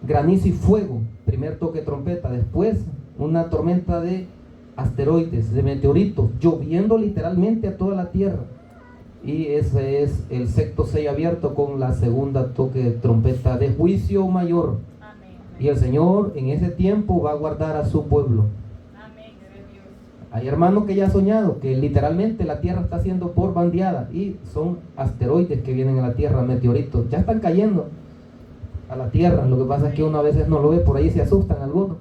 granizo y fuego, primer toque de trompeta. Después una tormenta de asteroides, de meteoritos, lloviendo literalmente a toda la tierra. Y ese es el sexto sello abierto con la segunda toque de trompeta de juicio mayor. Amén. Y el Señor en ese tiempo va a guardar a su pueblo. Amén. Gloria a Dios. Hay hermanos que ya han soñado que literalmente la tierra está siendo por bandeada, y son asteroides que vienen a la tierra, meteoritos, ya están cayendo a la tierra. Lo que pasa es que uno a veces no lo ve, por ahí se asustan algunos.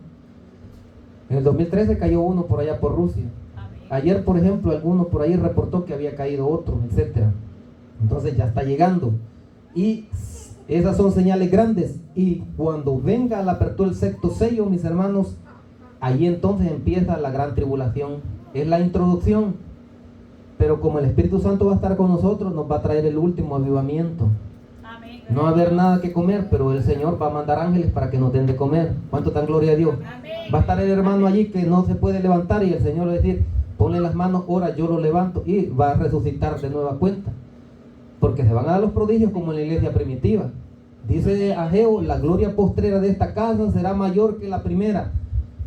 En el 2013 cayó uno por allá por Rusia. Amén. Ayer, por ejemplo, alguno por ahí reportó que había caído otro, etcétera. Entonces ya está llegando. Y esas son señales grandes. Y cuando venga la apertura del sexto sello, mis hermanos, ahí entonces empieza la gran tribulación. Es la introducción. Pero como el Espíritu Santo va a estar con nosotros, nos va a traer el último avivamiento. Amén. No va a haber nada que comer, pero el Señor va a mandar ángeles para que nos den de comer. ¿Cuánto dan gloria a Dios? Amén. Va a estar el hermano allí que no se puede levantar, y el Señor va a decir: ponle las manos, ora, yo lo levanto, y va a resucitar de nueva cuenta. Porque se van a dar los prodigios como en la iglesia primitiva. Dice Ageo: la gloria postrera de esta casa será mayor que la primera,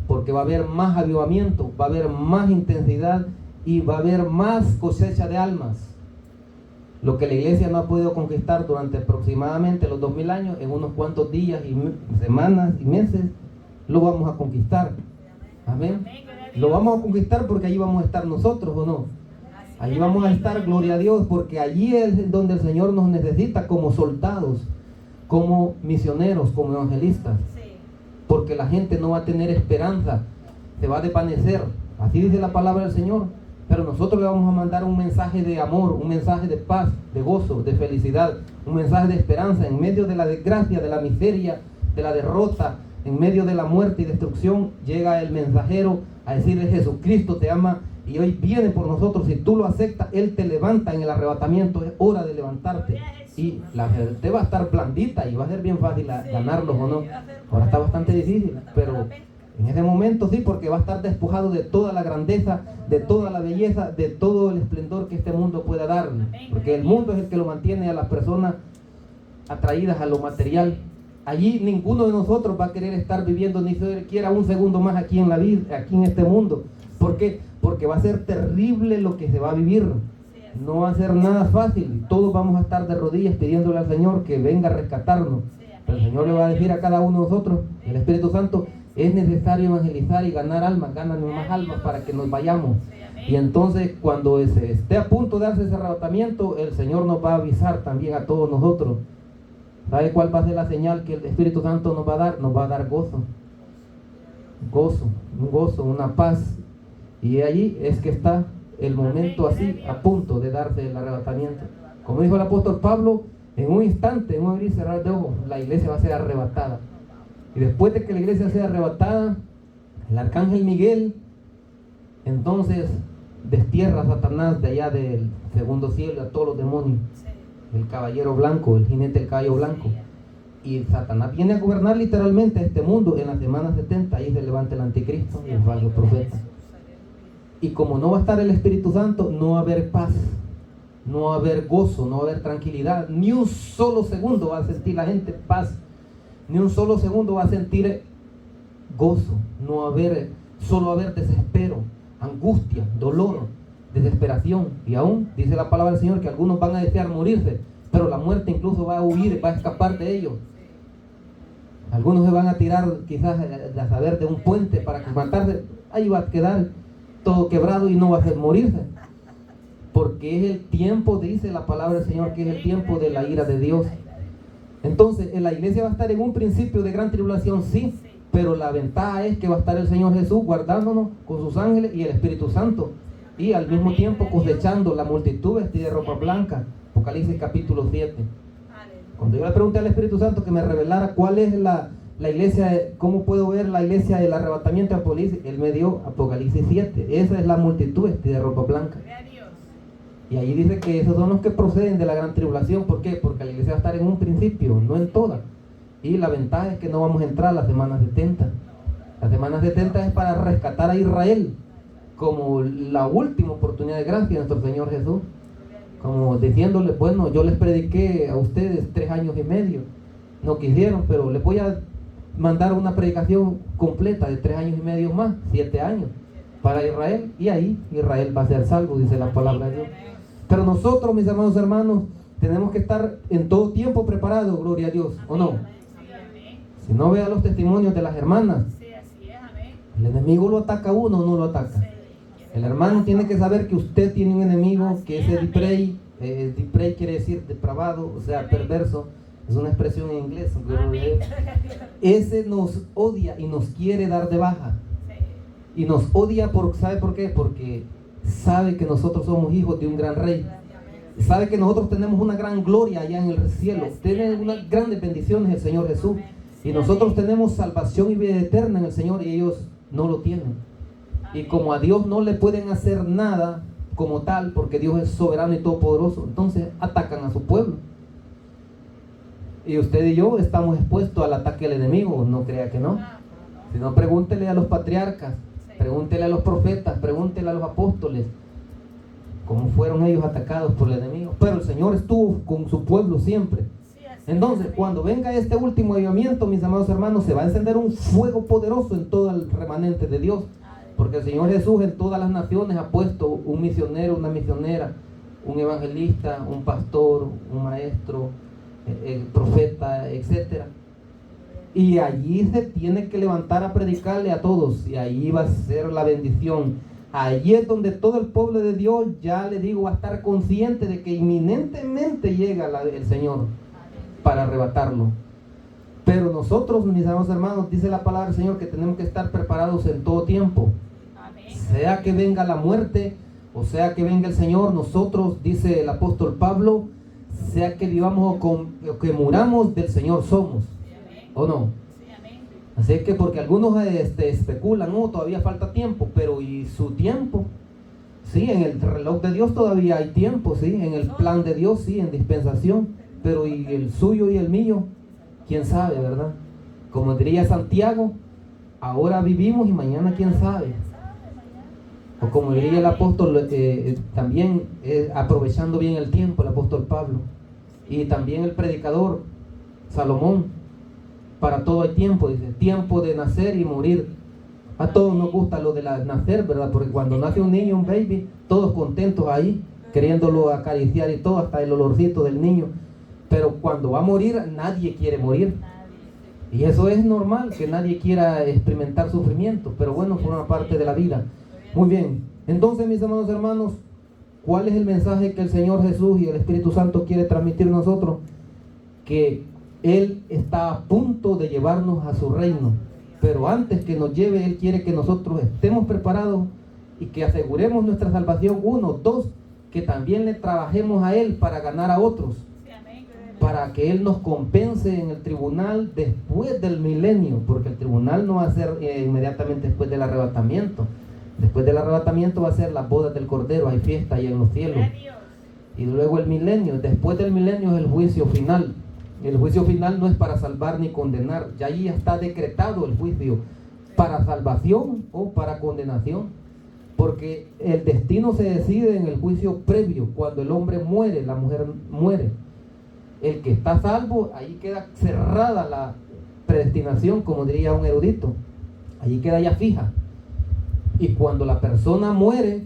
porque va a haber más avivamiento, va a haber más intensidad y va a haber más cosecha de almas. Lo que la iglesia no ha podido conquistar durante aproximadamente los 2000 años, en unos cuantos días y semanas y meses lo vamos a conquistar. Amén. Lo vamos a conquistar porque allí vamos a estar nosotros, ¿o no? Allí vamos a estar, gloria a Dios, porque allí es donde el Señor nos necesita como soldados, como misioneros, como evangelistas. Sí. Porque la gente no va a tener esperanza, se va a desvanecer. Así dice la palabra del Señor. Pero nosotros le vamos a mandar un mensaje de amor, un mensaje de paz, de gozo, de felicidad, un mensaje de esperanza en medio de la desgracia, de la miseria, de la derrota, en medio de la muerte y destrucción. Llega el mensajero a decirle: Jesucristo te ama y hoy viene por nosotros. Si tú lo aceptas, Él te levanta en el arrebatamiento. Es hora de levantarte. Y la gente va a estar blandita y va a ser bien fácil ganarlos o no. Ahora está bastante difícil, pero en ese momento sí, porque va a estar despojado de toda la grandeza, de toda la belleza, de todo el esplendor que este mundo pueda darle. Porque el mundo es el que lo mantiene a las personas atraídas a lo material. Allí ninguno de nosotros va a querer estar viviendo ni siquiera un segundo más aquí en la vida, aquí en este mundo. ¿Por qué? Porque va a ser terrible lo que se va a vivir. No va a ser nada fácil. Todos vamos a estar de rodillas pidiéndole al Señor que venga a rescatarnos. Pero el Señor le va a decir a cada uno de nosotros, el Espíritu Santo, es necesario evangelizar y ganar almas, ganan más almas para que nos vayamos. Y entonces cuando se esté a punto de darse ese arrebatamiento, el Señor nos va a avisar también a todos nosotros. ¿Sabe cuál va a ser la señal que el Espíritu Santo nos va a dar? Nos va a dar gozo. Gozo, un gozo, una paz. Y allí es que está el momento así, a punto de darse el arrebatamiento. Como dijo el apóstol Pablo, en un instante, en un abrir y cerrar de ojos, la iglesia va a ser arrebatada. Y después de que la iglesia sea arrebatada, el arcángel Miguel entonces destierra a Satanás de allá del segundo cielo, a todos los demonios. El caballero blanco, el jinete del caballo blanco. Y Satanás viene a gobernar literalmente este mundo en la semana 70. Ahí se levanta el anticristo y el falso profeta. Y como no va a estar el Espíritu Santo, no va a haber paz, no va a haber gozo, no va a haber tranquilidad. Ni un solo segundo va a sentir la gente paz, ni un solo segundo va a sentir gozo. No va a haber, solo va a haber desespero, angustia, dolor, desesperación. Y aún dice la palabra del Señor que algunos van a desear morirse, pero la muerte incluso va a huir, va a escapar de ellos. Algunos se van a tirar quizás a saber de un puente para matarse. Ahí va a quedar todo quebrado y no va a hacer morirse, porque es el tiempo, dice la palabra del Señor, que es el tiempo de la ira de Dios. Entonces en la iglesia va a estar en un principio de gran tribulación, sí, pero la ventaja es que va a estar el Señor Jesús guardándonos con sus ángeles y el Espíritu Santo, y al mismo tiempo cosechando la multitud vestida de ropa blanca. Apocalipsis capítulo 7. Cuando yo le pregunté al Espíritu Santo que me revelara cuál es la iglesia, cómo puedo ver la iglesia del arrebatamiento de Apocalipsis, él me dio Apocalipsis 7. Esa es la multitud vestida de ropa blanca. Y ahí dice que esos son los que proceden de la gran tribulación. ¿Por qué? Porque la iglesia va a estar en un principio, no en toda. Y la ventaja es que no vamos a entrar a la semana 70. La semana 70 es para rescatar a Israel como la última oportunidad de gracia de nuestro Señor Jesús. Como diciéndole, bueno, yo les prediqué a ustedes 3 años y medio. No quisieron, pero les voy a mandar una predicación completa de 3 años y medio más, 7 años para Israel, y ahí Israel va a ser salvo, dice la palabra de Dios. Pero nosotros, mis amados hermanos, tenemos que estar en todo tiempo preparados, gloria a Dios, ¿o no? Si no vea los testimonios de las hermanas, el enemigo lo ataca a uno o no lo ataca. El hermano tiene que saber que usted tiene un enemigo, que ese diprey quiere decir depravado, o sea, perverso. Es una expresión en inglés. Ese nos odia y nos quiere dar de baja. Y nos odia, ¿sabe por qué? Porque sabe que nosotros somos hijos de un gran rey. Sabe que nosotros tenemos una gran gloria allá en el cielo. Tiene unas grandes bendiciones el Señor Jesús. Y nosotros tenemos salvación y vida eterna en el Señor, y ellos no lo tienen. Y como a Dios no le pueden hacer nada como tal, porque Dios es soberano y todopoderoso, entonces atacan a su pueblo. Y usted y yo estamos expuestos al ataque del enemigo, no crea que no. Si no, pregúntele a los patriarcas, pregúntele a los profetas, pregúntele a los apóstoles, cómo fueron ellos atacados por el enemigo. Pero el Señor estuvo con su pueblo siempre. Entonces, cuando venga este último avivamiento, mis amados hermanos, se va a encender un fuego poderoso en todo el remanente de Dios. Porque el Señor Jesús en todas las naciones ha puesto un misionero, una misionera, un evangelista, un pastor, un maestro, el profeta, etc. Y allí se tiene que levantar a predicarle a todos, y ahí va a ser la bendición. Allí es donde todo el pueblo de Dios, ya le digo, va a estar consciente de que inminentemente llega el Señor para arrebatarlo. Pero nosotros, mis amados hermanos, dice la palabra del Señor que tenemos que estar preparados en todo tiempo. Sea que venga la muerte, o sea que venga el Señor, nosotros, dice el apóstol Pablo, sea que vivamos o que muramos, del Señor somos, ¿o no? Así que porque algunos especulan, todavía falta tiempo, pero ¿y su tiempo? Sí, en el reloj de Dios todavía hay tiempo, sí, en el plan de Dios, sí, en dispensación, pero y el suyo y el mío, quién sabe, ¿verdad? Como diría Santiago, ahora vivimos y mañana quién sabe. O como diría el apóstol, también aprovechando bien el tiempo, el apóstol Pablo, y también el predicador Salomón, para todo hay tiempo, dice, tiempo de nacer y morir. A todos nos gusta lo de nacer, ¿verdad? Porque cuando nace un niño, un baby, todos contentos ahí, queriéndolo acariciar y todo, hasta el olorcito del niño. Pero cuando va a morir, nadie quiere morir. Y eso es normal, que nadie quiera experimentar sufrimiento, pero bueno, forma parte de la vida. Muy bien, entonces mis amados hermanos, ¿cuál es el mensaje que el Señor Jesús y el Espíritu Santo quiere transmitir a nosotros? Que Él está a punto de llevarnos a su reino, pero antes que nos lleve, Él quiere que nosotros estemos preparados y que aseguremos nuestra salvación. 1, 2, que también le trabajemos a Él para ganar a otros, para que Él nos compense en el tribunal después del milenio, porque el tribunal no va a ser inmediatamente después del arrebatamiento. Después del arrebatamiento va a ser las bodas del Cordero, hay fiesta ahí en los cielos. Y luego el milenio, después del milenio es el juicio final. El juicio final no es para salvar ni condenar, ya ahí está decretado el juicio, para salvación o para condenación. Porque el destino se decide en el juicio previo, cuando el hombre muere, la mujer muere. El que está salvo, ahí queda cerrada la predestinación, como diría un erudito. Ahí queda ya fija. Y cuando la persona muere,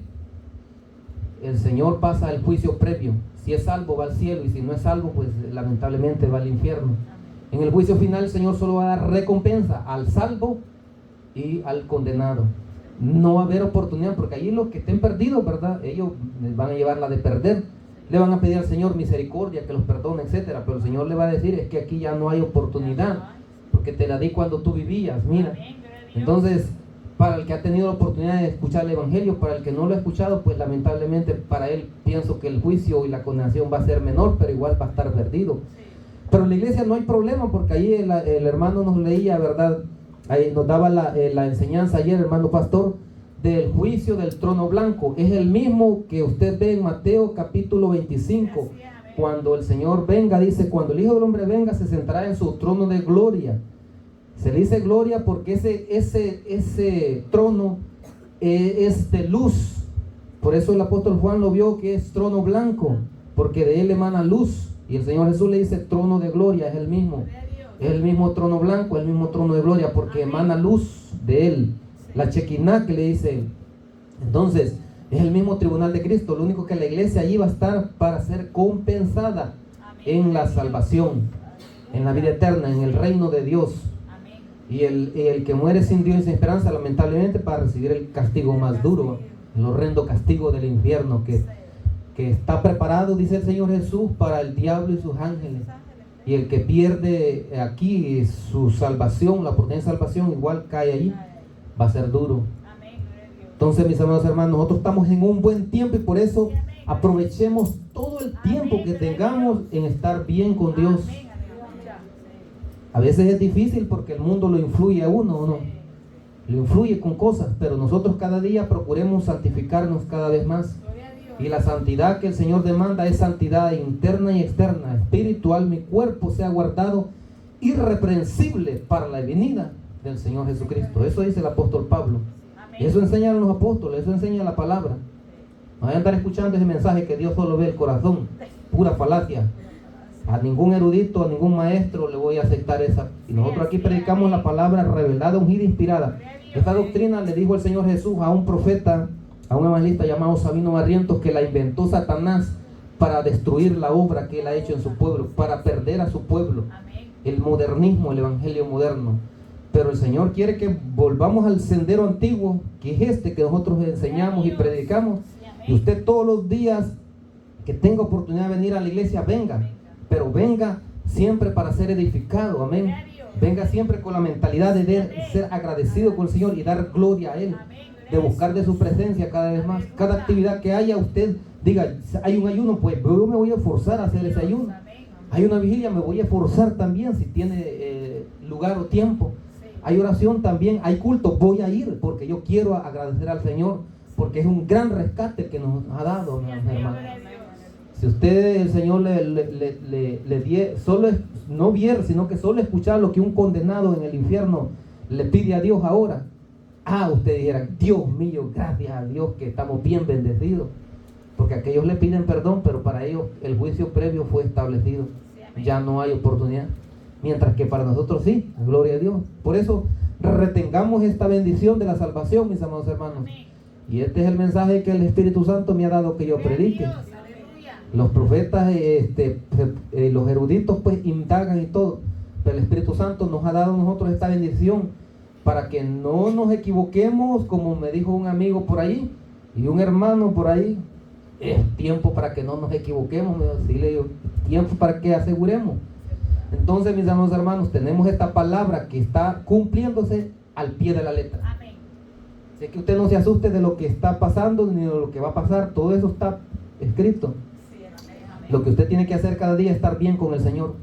el Señor pasa el juicio previo. Si es salvo va al cielo, y si no es salvo, pues lamentablemente va al infierno. En el juicio final el Señor solo va a dar recompensa al salvo y al condenado. No va a haber oportunidad, porque allí los que estén perdidos, ¿verdad? Ellos van a llevar la de perder. Le van a pedir al Señor misericordia, que los perdone, etcétera. Pero el Señor le va a decir, es que aquí ya no hay oportunidad, porque te la di cuando tú vivías, mira. Entonces, para el que ha tenido la oportunidad de escuchar el Evangelio, para el que no lo ha escuchado, pues lamentablemente para él pienso que el juicio y la condenación va a ser menor, pero igual va a estar perdido. Pero en la iglesia no hay problema, porque ahí el hermano nos leía, ¿verdad? Ahí nos daba la enseñanza ayer, hermano pastor, del juicio del trono blanco. Es el mismo que usted ve en Mateo capítulo 25. Cuando el Señor venga, dice, cuando el Hijo del Hombre venga, se sentará en su trono de gloria. Se le dice gloria porque ese trono es de luz. Por eso el apóstol Juan lo vio que es trono blanco, porque de él emana luz. Y el Señor Jesús le dice trono de gloria, es el mismo. Es el mismo trono blanco, el mismo trono de gloria, porque emana luz de él. La Chequiná que le dice. Entonces, es el mismo tribunal de Cristo. Lo único que la iglesia allí va a estar para ser compensada en la salvación, en la vida eterna, en el reino de Dios. Y el que muere sin Dios y sin esperanza, lamentablemente, para recibir el castigo más duro, el horrendo castigo del infierno que está preparado, dice el Señor Jesús, para el diablo y sus ángeles. Y el que pierde aquí su salvación, la oportunidad de salvación, igual cae allí, va a ser duro. Entonces, mis amados hermanos, nosotros estamos en un buen tiempo y por eso aprovechemos todo el tiempo que tengamos en estar bien con Dios. A veces es difícil porque el mundo lo influye a uno, ¿no? Lo influye con cosas, pero nosotros cada día procuremos santificarnos cada vez más. Y la santidad que el Señor demanda es santidad interna y externa, espiritual. Mi cuerpo sea guardado irreprensible para la venida del Señor Jesucristo. Eso dice el apóstol Pablo. Eso enseñan los apóstoles, eso enseña la palabra. No vayan a andar escuchando ese mensaje que Dios solo ve el corazón, pura falacia. A ningún erudito, a ningún maestro le voy a aceptar esa. Y nosotros aquí predicamos la palabra revelada, ungida, inspirada. Esta doctrina le dijo el Señor Jesús a un profeta, a un evangelista llamado Sabino Barrientos, que la inventó Satanás para destruir la obra que él ha hecho en su pueblo, para perder a su pueblo. El modernismo, el evangelio moderno. Pero el Señor quiere que volvamos al sendero antiguo, que es este que nosotros enseñamos y predicamos. Y usted todos los días que tenga oportunidad de venir a la iglesia, venga. Pero venga siempre para ser edificado, amén. Venga siempre con la mentalidad de ser agradecido con el Señor y dar gloria a Él, de buscar de su presencia cada vez más. Cada actividad que haya, usted diga, hay un ayuno, pues yo me voy a forzar a hacer ese ayuno. Hay una vigilia, me voy a forzar también si tiene lugar o tiempo. Hay oración también, hay culto, voy a ir porque yo quiero agradecer al Señor porque es un gran rescate que nos ha dado, mis hermanos. Gloria a Dios. Si usted, el Señor le die, solo es, no viera, sino que solo escuchar lo que un condenado en el infierno le pide a Dios ahora, usted dijera, Dios mío, gracias a Dios que estamos bien bendecidos, porque aquellos le piden perdón, pero para ellos el juicio previo fue establecido, ya no hay oportunidad, mientras que para nosotros sí, gloria a Dios. Por eso retengamos esta bendición de la salvación, mis amados hermanos, Amén. y este es el mensaje que el Espíritu Santo me ha dado que yo Gloria a predique. Dios. Aleluya. Los profetas, los eruditos pues indagan y todo, pero el Espíritu Santo nos ha dado a nosotros esta bendición para que no nos equivoquemos, como me dijo un amigo por ahí y un hermano por ahí. Es tiempo para que no nos equivoquemos, sí, le digo, tiempo para que aseguremos. Entonces, mis amados hermanos, tenemos esta palabra que está cumpliéndose al pie de la letra. Amén. Así que usted no se asuste de lo que está pasando ni de lo que va a pasar, todo eso está escrito. Sí, amén. Amén. Lo que usted tiene que hacer cada día es estar bien con el Señor,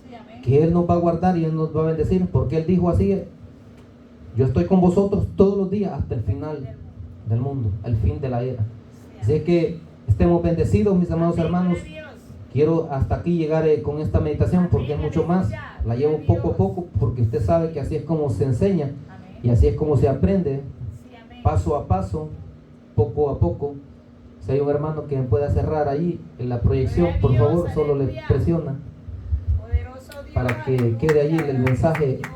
Sí, amén. que Él nos va a guardar y Él nos va a bendecir, porque Él dijo así: yo estoy con vosotros todos los días hasta el final del mundo, al fin de la era. Así que estemos bendecidos, mis amados Amén. hermanos. Gloria a Dios. Quiero hasta aquí llegar con esta meditación, porque es mucho más, la llevo poco a poco, porque usted sabe que así es como se enseña Amén. y así es como se aprende, Sí, amén. paso a paso, poco a poco. Si hay un hermano que me pueda cerrar ahí en la proyección, por favor, solo le presiona Poderoso Dios, para que aleluya, quede allí el mensaje Dios.